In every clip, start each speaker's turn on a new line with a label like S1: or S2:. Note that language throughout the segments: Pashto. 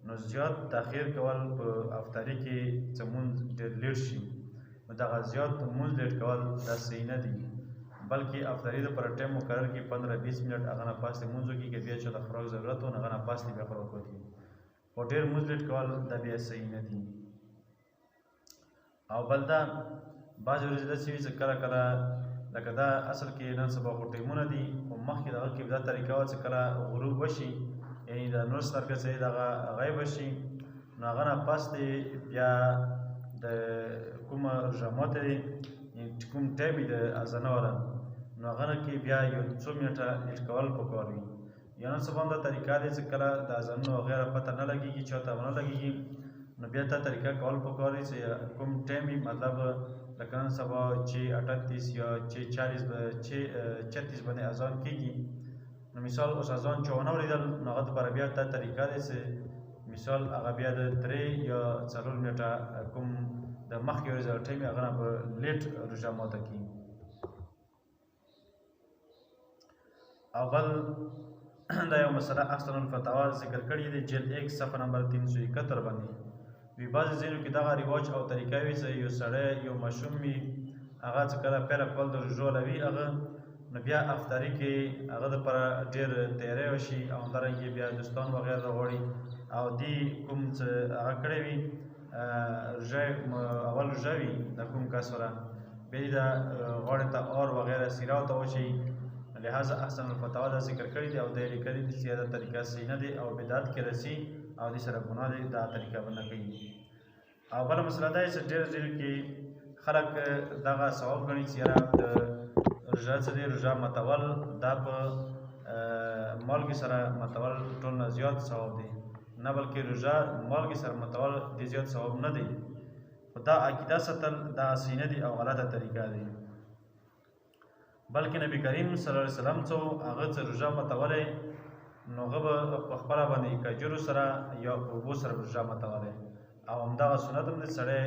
S1: نو زیات تاخیر کول په افطاري کې چې مونځ ډېر لیټ شي نو دغه زیات مونځ لیټ کول دا صحیح نه دي بلکې افطاري دپاره ټایم مقرر کړي 15-20 منټ هغه نه پاس دې مونځ وکړي که بیا چاته خوراک ضرورت و نو هغه نه پاس دې بیا خوراک وکړي خو ډېر مونځ لیټ کول دا بیا صحیح نه دي او بل دا بعضې ورځې داسې وي چې کله کله لکه دا اصل کې نن سبا خو ټایمونه دي خو مخکې د هغه کې دا طریقه وه چې کله غروب وشي یعنې د نور سترګه چې دغه غیب شي نو هغه نه پس دی بیا د کومه روژه ماته دی کوم ټایم وي د اذانه والا نو هغه نه کې بیا یو څو منټه لیټ کول پکار وي یا نن سبا هم دا طریقه دی چې کله د اذانونو وغیره پته نه لګېږي چاته ونه لګېږي نو بیا دا طریقه کول پکار دی چې کوم ټایم وي مطلب لکه نن سبا چې 38 یا چې 40 چې 36 باندې اذان کېږي نو مثال اوس اذان چې ونه اورېدل نو هغه دپاره بیا دا طریقه دی چې مثال هغه بیا د 3 یا 4 منټه کوم د مخکې ورځې ټایم هغه نه به لیټ روژه ماته کړي او بل دا یو مسله احسن الفتاوا ذکر کړې دی جلد 1 صفحه نمبر 371 باندې وی بعضې ځایونو کې دغه رواج او طریقه وي چې یو سړی یو ماشوم وي هغه چې کله پیله کول د روژو لوي هغه نو بیا افطاري کې هغه دپاره ډېر تیاری وشي او همدارنګې بیا دوستان وغیره راغواړي او دې کوم څه هغه کړی وي اول روژه وي د کوم کس سره بیا دې د غاړې ته اور وغیره سیره ورته وشي لہذا احسن الفتاوا دا ذکر کړی دی او دا یې لیکلي دي چې دا طریقه صحیح نه دی او بدعت کې رسي او دې سره ګناه دی دا طریقه به نه کوي او بله مسله دا چې ډېر کې خلک دغه ثواب ګڼي چې یاره د روژه څه دی روژه ماتول دا په مالګې سره ماتول ټول نه زیات ثواب دی نه بلکې روژه مالګې سره ماتول ډېر زیات ثواب نه دی خو دا عقیده ساتل دا صحیح نه دی او غلطه طریقه دی بلکې نبی کریم صلی الله علیه وسلم څو هغه څه روژه ماتولی نو هغه به په خپله باندې کجورو سره یا په اوبو سره روژه ماتولی او همدغه سنت هم دی سړی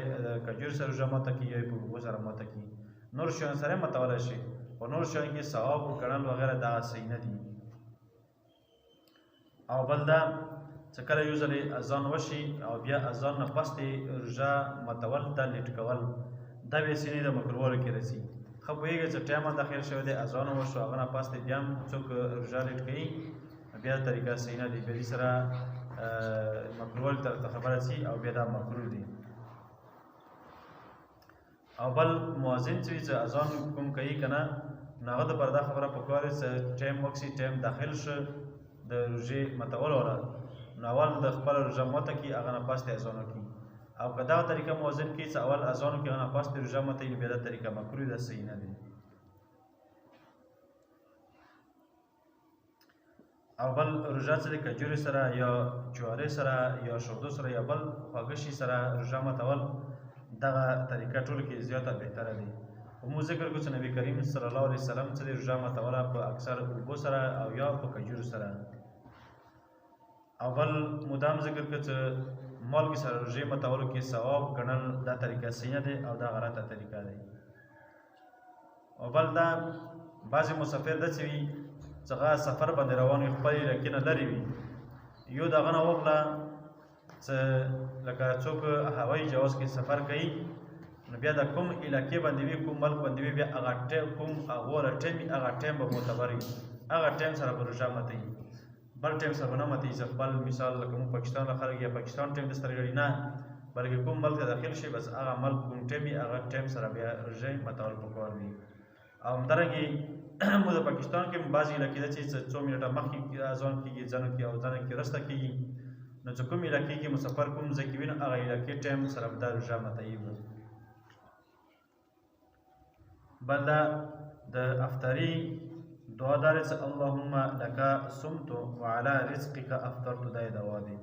S1: کجورو سره روژه ماته کړي یا په اوبو سره ماته کړي نور شیانو سره یې ماتولی شي خو نور شیانو کې ثواب ګڼل وغیره دا صحیح نه دي او بل دا چې کله یو ځلې اذان وشي او بیا اذان نه پس دې روژه ماتول دا لیټ کول دا بیا سینې د مکروهوالو کې راځي ښه پوهېږئ چې ټایم هم داخل شوی دی اذان وشو هغه نه پس دې بیا هم څوک روژه لیټ کوي بیا طریقه صحیح نه دی بیا دې سره مکروهوالي ته خبره ځي او بیا دا مکروه دی او بل مؤذن چې اذان کوم کوي که نه نو هغه دپاره دا خبره پکار دی چې ټایم وکړي ټایم داخل شه د روژې ماتولو والا نو اول د خپله روژه ماته کړي هغه نه پس دې اذان وکړي او که دغه طریقه مؤذن کوي چې اول اذان وکړي هغه نه پس دې روژه ماته وي نو بیا دا طریقه مکروه ده صحیح نه دی او بل روژه چې د کجورې سره یا جوارې سره یا شردو سره یا بل خواږه شي سره روژه ماتول دغه طریقه ټولو کې زیاته بهتره دی خو موږ ذکر کړو چې نبي کریم صلی الله علیه وسلم چې د روژه ماتوله په اکثر اوبو سره او یا په کجورو سره او بل مدام ذکر کړو چې مالګې سره روژې ماتولو کې ثواب ګڼل دا طریقه صحیح نه دی او دا غلطه طریقه دی او بل دا بعضې مسافر داسې وي چې هغه سفر باندې روان وي خپلې علاقې نه لرې وي یو د هغه نه وغله چې لکه څوک هوایي جواز کې سفر کوي نو بیا د کوم علاقې باندې وي کوم ملک باندې وي بیا هغه کوم غوره ټایم وي هغه ټایم به معتبر وي هغه ټایم سره به روژه ماتوي بل ټایم سره به نه ماتوي چې خپل مثال لکه موږ پاکستان له خلک یا پاکستان ټایم د سره ګڼي نه بلکې کوم ملک ته داخل شي بس هغه ملک کوم ټایم وي هغه ټایم سره بیا روژه ماتول پکار وي او همدارنګې موږ د پاکستان کې بعضې علاقې ده چې څو منټه مخکې اذان کېږي ځانو کې او ځانو کې رسته کېږي نو چې کوم علاقې کې مسافر کوم ځای کې وي نو هغه علاقې ټایم سره به دا روژه ماتوي بل دا د افطاري دعا دا دی چې اللهم لک صمت وعلی رزقک افطرت دا یې دعا دی